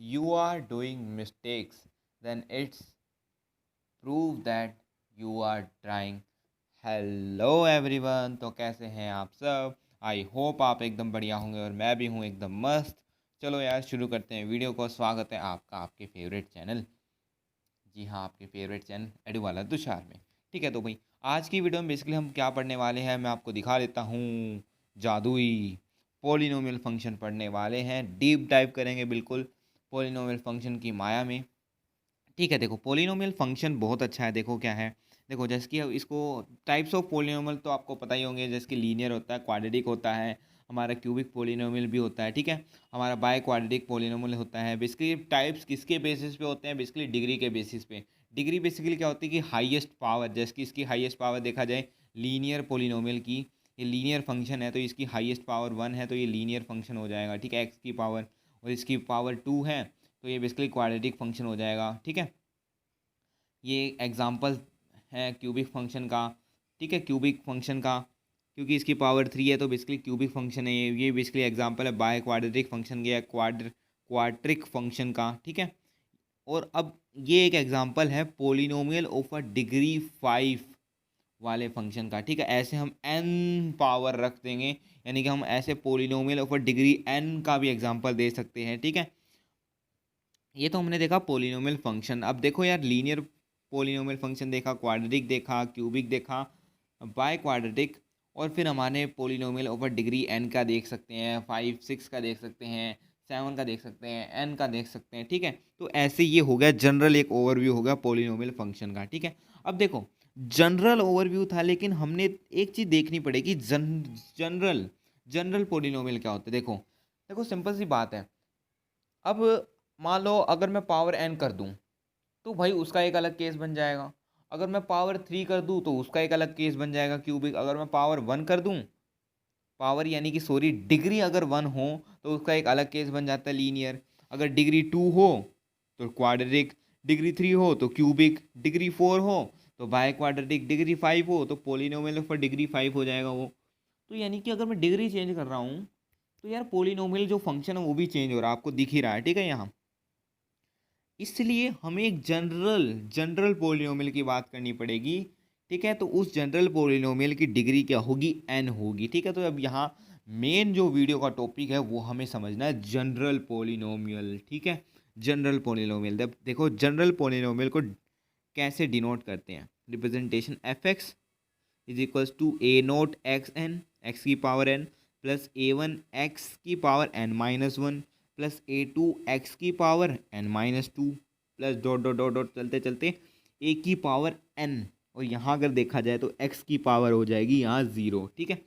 you are doing mistakes, then it's prove that you are trying. Hello everyone, तो कैसे हैं आप सब। आई होप आप एकदम बढ़िया होंगे और मैं भी हूँ एकदम मस्त। चलो यार शुरू करते हैं वीडियो को। स्वागत है आपका आपके फेवरेट चैनल, जी हाँ, आपके फेवरेट चैनल एडू वाला तुषार में। ठीक है, तो भाई आज की वीडियो में बेसिकली हम क्या पढ़ने वाले हैं मैं आपको दिखा देता हूँ। जादुई पोलिनोमियल फंक्शन पढ़ने वाले हैं, डीप डाइव करेंगे बिल्कुल पोलिनोमियल फंक्शन की माया में। ठीक है, देखो पोलिनोमियल फंक्शन बहुत अच्छा है। देखो क्या है, देखो जैसे कि इसको टाइप्स ऑफ पोलिनोमियल तो आपको पता ही होंगे, जैसे कि लीनियर होता है, क्वाड्रेटिक होता है, हमारा क्यूबिक पोलिनोमियल भी होता है। ठीक है, हमारा बाय क्वाड्रेटिक पोलिनोमियल होता है। बेसिकली टाइप्स किसके बेसिस पे होते हैं, बेसिकली डिग्री के बेसिस पे। डिग्री बेसिकली क्या होती है कि हाईएस्ट पावर, जैसे कि इसकी हाईएस्ट पावर देखा जाए लीनियर पोलिनोमियल की, ये लीनियर फंक्शन है तो इसकी हाईएस्ट पावर 1 है तो ये लीनियर फंक्शन हो जाएगा। ठीक है, एक्स की पावर, और इसकी पावर 2 है तो ये बेसिकली क्वाड्रेटिक फंक्शन हो जाएगा। ठीक है, ये एग्जाम्पल है क्यूबिक फंक्शन का। ठीक है, क्यूबिक फंक्शन का, क्योंकि इसकी पावर 3 है तो बेसिकली क्यूबिक फंक्शन है ये बेसिकली एग्जाम्पल है बाय क्वाड्रेटिक फंक्शन के या क्वाड्रिक फंक्शन का। ठीक है, और अब ये एक एग्जाम्पल है पोलिनोमियल ऑफ अ डिग्री 5 वाले फंक्शन का। ठीक है, ऐसे हम n पावर रख देंगे, यानी कि हम ऐसे polynomial of a degree n का भी एग्जाम्पल दे सकते हैं। ठीक है, ये तो हमने देखा पोलिनोमियल फंक्शन। अब देखो यार, लीनियर पोलिनोमियल फंक्शन देखा, क्वाड्रेटिक देखा, क्यूबिक देखा, बाय क्वाड्रेटिक, और फिर हमारे पोलिनोमियल ओवर डिग्री एन का देख सकते हैं, 5 6 का देख सकते हैं, 7 का देख सकते हैं, एन का देख सकते हैं। ठीक है, तो ऐसे ये हो गया जनरल एक ओवरव्यू हो गया पोलिनोमियल फंक्शन का। ठीक है, अब देखो जनरल ओवरव्यू था, लेकिन हमने एक चीज़ देखनी पड़ेगी, जनरल जनरल पोलिनोमियल क्या होता है। देखो देखो सिंपल सी बात है। अब मान लो अगर मैं पावर एन कर दूं तो भाई उसका एक अलग केस बन जाएगा। अगर मैं पावर 3 कर दूं तो उसका एक अलग केस बन जाएगा क्यूबिक। अगर मैं पावर 1 कर दूं, पावर यानी कि सॉरी डिग्री अगर 1 हो तो उसका एक अलग केस बन जाता है लीनियर। अगर डिग्री 2 हो तो क्वाड्रेटिक, डिग्री 3 हो तो क्यूबिक, डिग्री 4 हो तो बाय क्वाड्रेटिक, डिग्री 5 हो तो पोलिनोमियल फॉर डिग्री 5 हो जाएगा वो। तो यानी कि अगर मैं डिग्री चेंज कर रहा हूँ तो यार पोलिनोमियल जो फंक्शन है वो भी चेंज हो रहा है, आपको दिख ही रहा है। ठीक है, यहाँ इसलिए हमें एक जनरल जनरल पोलिनोमियल की बात करनी पड़ेगी। ठीक है, तो उस जनरल पोलिनोमियल की डिग्री क्या होगी, एन होगी। ठीक है, तो अब यहाँ मेन जो वीडियो का टॉपिक है वो हमें समझना है जनरल पोलिनोमियल। ठीक है, जनरल पोलिनोमियल देखो जनरल पोलिनोमियल को कैसे डिनोट करते हैं। Representation F X is equals to A naught X N, X की power N, plus A one X की power N minus one, plus A two X की power N minus two, plus dot dot dot dot चलते चलते ए की power N, और यहाँ अगर देखा जाए तो एक्स की पावर हो जाएगी यहाँ ज़ीरो। ठीक है,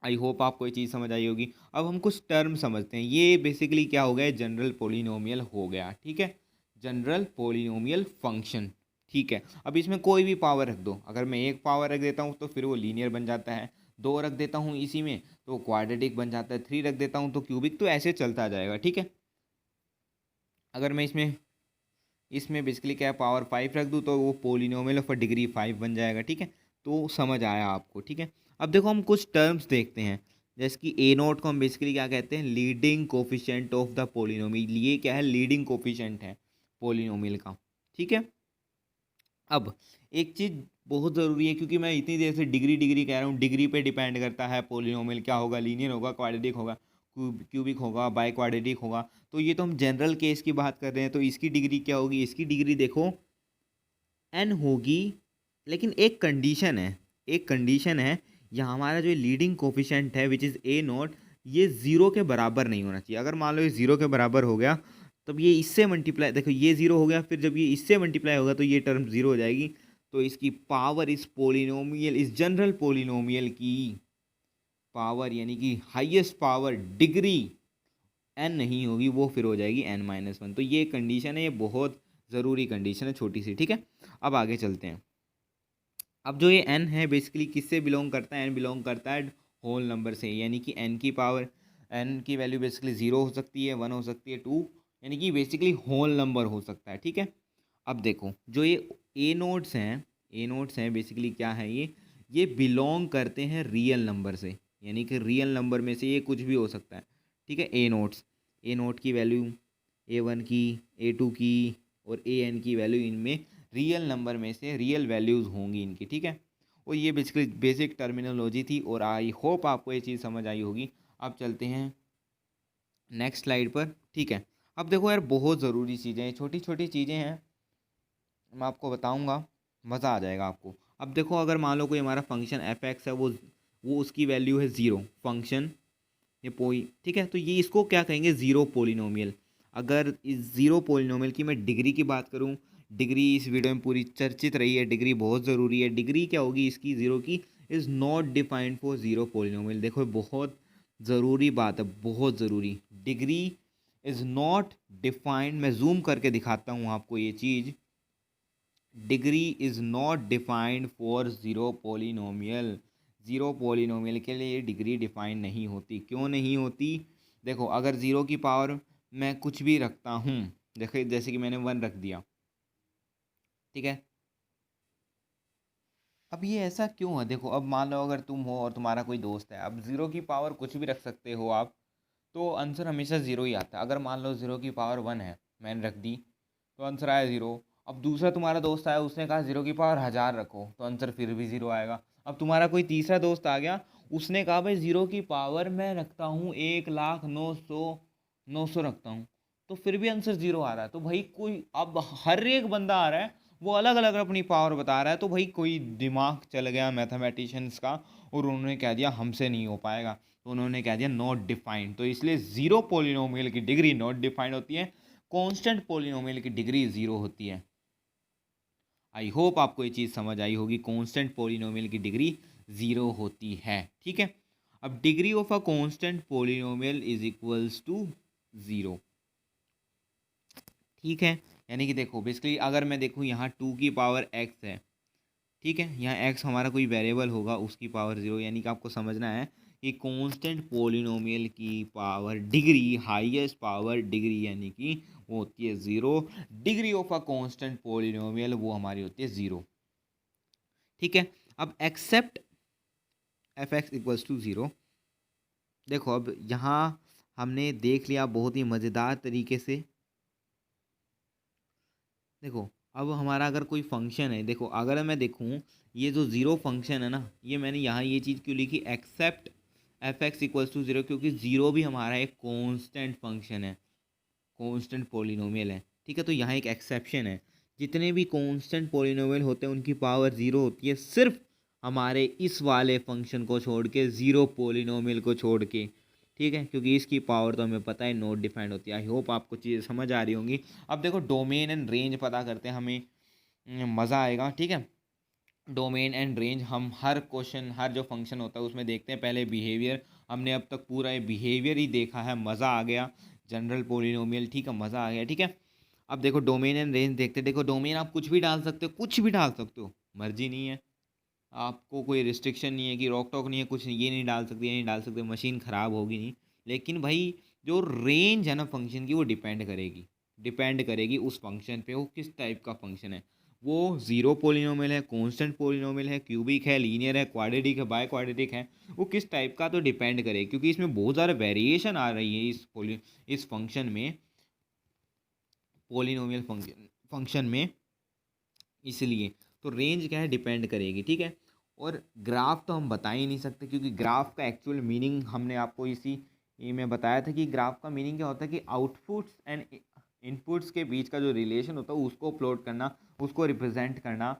आई होप आपको ये चीज़ समझ आई होगी। अब हम कुछ टर्म समझते हैं। ये बेसिकली क्या हो गया, जनरल पोलिनोमियल हो गया। ठीक है, जनरल पोलिनोमियल फंक्शन। ठीक है, अब इसमें कोई भी पावर रख दो, अगर मैं एक पावर रख देता हूँ तो फिर वो लीनियर बन जाता है, दो रख देता हूँ इसी में तो क्वाड्रेटिक बन जाता है, थ्री रख देता हूँ तो क्यूबिक, तो ऐसे चलता जाएगा। ठीक है, अगर मैं इसमें इसमें बेसिकली क्या पावर 5 रख दूँ तो वो पोलिनोमियल ऑफ डिग्री 5 बन जाएगा। ठीक है, तो समझ आया आपको। ठीक है, अब देखो हम कुछ टर्म्स देखते हैं, जैसे कि ए नोट को हम बेसिकली क्या कहते हैं, leading coefficient of the polynomial. ये क्या है, लीडिंग कोफिशिएंट है पोलिनोमियल का। ठीक है, अब एक चीज़ बहुत ज़रूरी है, क्योंकि मैं इतनी देर से डिग्री डिग्री कह रहा हूँ, डिग्री पे डिपेंड करता है पोलिनोमियल क्या होगा, लीनियर होगा, क्वाड्रेटिक होगा, क्यूबिक होगा, बाय क्वाड्रेटिक होगा। तो ये तो हम जनरल केस की बात कर रहे हैं, तो इसकी डिग्री क्या होगी, इसकी डिग्री देखो एन होगी। लेकिन एक कंडीशन है, एक कंडीशन है, यहाँ हमारा जो लीडिंग कोफिशेंट है विच इज़ ए नोट, ये ज़ीरो के बराबर नहीं होना चाहिए। अगर मान लो ये ज़ीरो के बराबर हो गया तब ये इससे मल्टीप्लाई, देखो ये ज़ीरो हो गया, फिर जब ये इससे मल्टीप्लाई होगा तो ये टर्म ज़ीरो हो जाएगी। तो इसकी पावर इस पोलिनोमियल, इस जनरल पोलिनोमियल की पावर यानी कि हाईएस्ट पावर डिग्री एन नहीं होगी, वो फिर हो जाएगी एन माइनस वन। तो ये कंडीशन है, ये बहुत ज़रूरी कंडीशन है, छोटी सी। ठीक है, अब आगे चलते हैं। अब जो ये n है बेसिकली किससे बिलोंग करता है, n बिलोंग करता है होल नंबर से, यानी कि n की पावर, n की वैल्यू बेसिकली ज़ीरो हो सकती है, वन हो सकती है, टू, यानी कि बेसिकली होल नंबर हो सकता है। ठीक है, अब देखो जो ये ए नोट्स हैं, ए नोट्स हैं बेसिकली क्या है, ये बिलोंग करते हैं रियल नंबर से, यानी कि रियल नंबर में से ये कुछ भी हो सकता है। ठीक है, ए नोट्स, ए नोट की वैल्यू A1 की, A2 की और AN की वैल्यू इनमें रियल नंबर में से रियल वैल्यूज़ होंगी इनकी, ठीक है। और ये बेसिकली बेसिक टर्मिनोलॉजी थी और आई होप आपको ये चीज़ समझ आई होगी। अब चलते हैं नेक्स्ट स्लाइड पर, ठीक है। अब देखो यार, बहुत ज़रूरी चीज़ें हैं, छोटी छोटी चीज़ें हैं, मैं आपको बताऊंगा, मज़ा आ जाएगा आपको। अब देखो, अगर मान लो कोई हमारा फंक्शन एफ एक्स है, वो उसकी वैल्यू है ज़ीरो, फंक्शन ये पोई, ठीक है। तो ये इसको क्या कहेंगे, ज़ीरो पोलिनोमियल। अगर इस ज़ीरो पोलिनोमियल की मैं डिग्री की बात करूँ, डिग्री इस वीडियो में पूरी चर्चित रही है, डिग्री बहुत ज़रूरी है। डिग्री क्या होगी इसकी, ज़ीरो की, is not defined for zero polynomial. देखो बहुत ज़रूरी बात है, बहुत ज़रूरी। डिग्री इज़ नॉट डिफाइंड, मैं जूम करके दिखाता हूँ आपको ये चीज़। Degree is not defined for zero polynomial. Zero polynomial के लिए डिग्री डिफाइन नहीं होती। क्यों नहीं होती, देखो अगर ज़ीरो की पावर मैं कुछ भी रखता हूँ, देखो जैसे कि मैंने 1 रख दिया, ठीक है। अब ये ऐसा क्यों है, देखो अब मान लो अगर तुम हो और तुम्हारा कोई दोस्त है, अब ज़ीरो की पावर कुछ भी रख सकते हो आप, तो आंसर हमेशा ज़ीरो ही आता है। अगर मान लो ज़ीरो की पावर 1 है, मैंने रख दी, तो आंसर आया ज़ीरो। अब दूसरा तुम्हारा दोस्त आया, उसने कहा ज़ीरो की पावर 1000 रखो, तो आंसर फिर भी ज़ीरो आएगा। अब तुम्हारा कोई तीसरा दोस्त आ गया, उसने कहा भाई ज़ीरो की पावर मैं रखता हूँ 1,09,900 रखता हूँ, तो फिर भी आंसर ज़ीरो आ रहा है। तो भाई कोई, अब हर एक बंदा आ रहा है, वो अलग अलग अपनी पावर बता रहा है, तो भाई कोई दिमाग चल गया मैथमेटिशियंस का, और उन्होंने कह दिया हमसे नहीं हो पाएगा, तो उन्होंने कह दिया नॉट डिफाइंड। तो इसलिए ज़ीरो पोलिनोमियल की डिग्री नॉट डिफाइंड होती है, कांस्टेंट पोलिनोमियल की डिग्री ज़ीरो होती है। आई होप आपको ये चीज़ समझ आई होगी, कांस्टेंट पोलिनोमियल की डिग्री ज़ीरो होती है, ठीक है। अब degree of a constant polynomial is equals to zero, ठीक है। यानी कि देखो बेसिकली अगर मैं देखूँ यहाँ 2 की पावर x है, ठीक है, यहाँ x हमारा कोई वेरिएबल होगा, उसकी पावर ज़ीरो, यानी कि आपको समझना है कि कांस्टेंट पोलिनोमियल की power degree, highest power degree यानी कि वो होती है zero. Degree of a constant polynomial वो हमारी होती है ज़ीरो, ठीक है। अब except f x equals to zero, देखो अब यहाँ हमने देख लिया बहुत ही मज़ेदार तरीके से। देखो अब हमारा अगर कोई फंक्शन है, देखो अगर मैं देखूँ ये जो ज़ीरो फंक्शन है ना, ये मैंने यहाँ ये चीज़ क्यों लिखी, except f x equals to zero, क्योंकि ज़ीरो भी हमारा एक कांस्टेंट फंक्शन है, कांस्टेंट पोलिनोमियल है, ठीक है। तो यहाँ एक एक्सेप्शन है, जितने भी कांस्टेंट पोलिनोमियल होते हैं उनकी पावर ज़ीरो होती है, सिर्फ हमारे इस वाले फंक्शन को छोड़ के, ज़ीरो पोलिनोमियल को छोड़ के, ठीक है, क्योंकि इसकी पावर तो हमें पता है नॉट डिफाइंड होती है। आई होप आपको चीज़ें समझ आ रही होंगी। अब देखो डोमेन एंड रेंज पता करते हैं, हमें मज़ा आएगा, ठीक है। डोमेन एंड रेंज, हम हर क्वेश्चन, हर जो फंक्शन होता है उसमें देखते हैं पहले बिहेवियर। हमने अब तक पूरा ये बिहेवियर ही देखा है, मज़ा आ गया। जनरल पोलिनोमियल, ठीक है, मज़ा आ गया, ठीक है। अब देखो डोमेन एंड रेंज देखते हैं। देखो डोमेन आप कुछ भी डाल सकते हो, कुछ भी डाल सकते हो, मर्जी नहीं है आपको, कोई रिस्ट्रिक्शन नहीं है कि रोक टोक नहीं है, कुछ नहीं, ये नहीं डाल सकते, ये नहीं डाल सकते, मशीन ख़राब होगी नहीं। लेकिन भाई जो रेंज है ना फंक्शन की, वो डिपेंड करेगी उस फंक्शन पे, वो किस टाइप का फंक्शन है। वो ज़ीरो पोलिनोमियल है, कांस्टेंट पोलिनोमियल है, क्यूबिक है, लीनियर है, क्वाड्रेटिक है, बाय क्वाड्रेटिक है, वो किस टाइप का तो डिपेंड करेगी, क्योंकि इसमें बहुत ज़्यादा वेरिएशन आ रही है इस फंक्शन में, पोलिनोमियल फंक्शन में, इसलिए तो रेंज क्या है, डिपेंड करेगी, ठीक है। और ग्राफ तो हम बता ही नहीं सकते, क्योंकि ग्राफ का एक्चुअल मीनिंग हमने आपको इसी ये में बताया था कि ग्राफ का मीनिंग क्या होता है कि आउटपुट्स एंड इनपुट्स के बीच का जो रिलेशन होता है उसको प्लॉट करना, उसको रिप्रेजेंट करना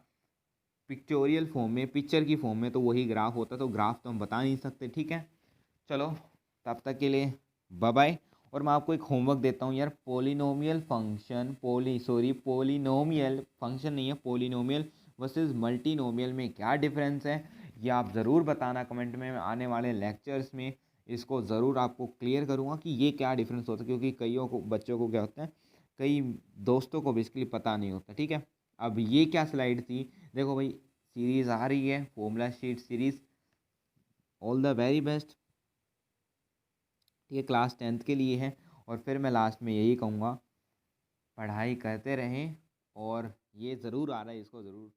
पिक्चोरियल फॉर्म में, पिक्चर की फॉर्म में, तो वही ग्राफ होता है। तो ग्राफ तो हम बता नहीं सकते, ठीक है। चलो तब तक के लिए बाय बाय। और मैं आपको एक होमवर्क देता हूँ यार, पोलिनोमियल फंक्शन, पोलिनोमियल फंक्शन नहीं है, पोलिनोमियल वर्सेस मल्टीनोमियल में क्या डिफरेंस है, ये आप ज़रूर बताना कमेंट में। आने वाले लेक्चर्स में इसको ज़रूर आपको क्लियर करूँगा कि ये क्या डिफरेंस होता है, क्योंकि कईयों को, बच्चों को क्या होता है, कई दोस्तों को बेसिकली पता नहीं होता, ठीक है। अब ये क्या स्लाइड थी, देखो भाई सीरीज़ आ रही है, formula sheet series, all the very best, ये क्लास 10th के लिए है। और फिर मैं लास्ट में यही कहूँगा, पढ़ाई करते रहें, और ये ज़रूर आ रहा है, इसको ज़रूर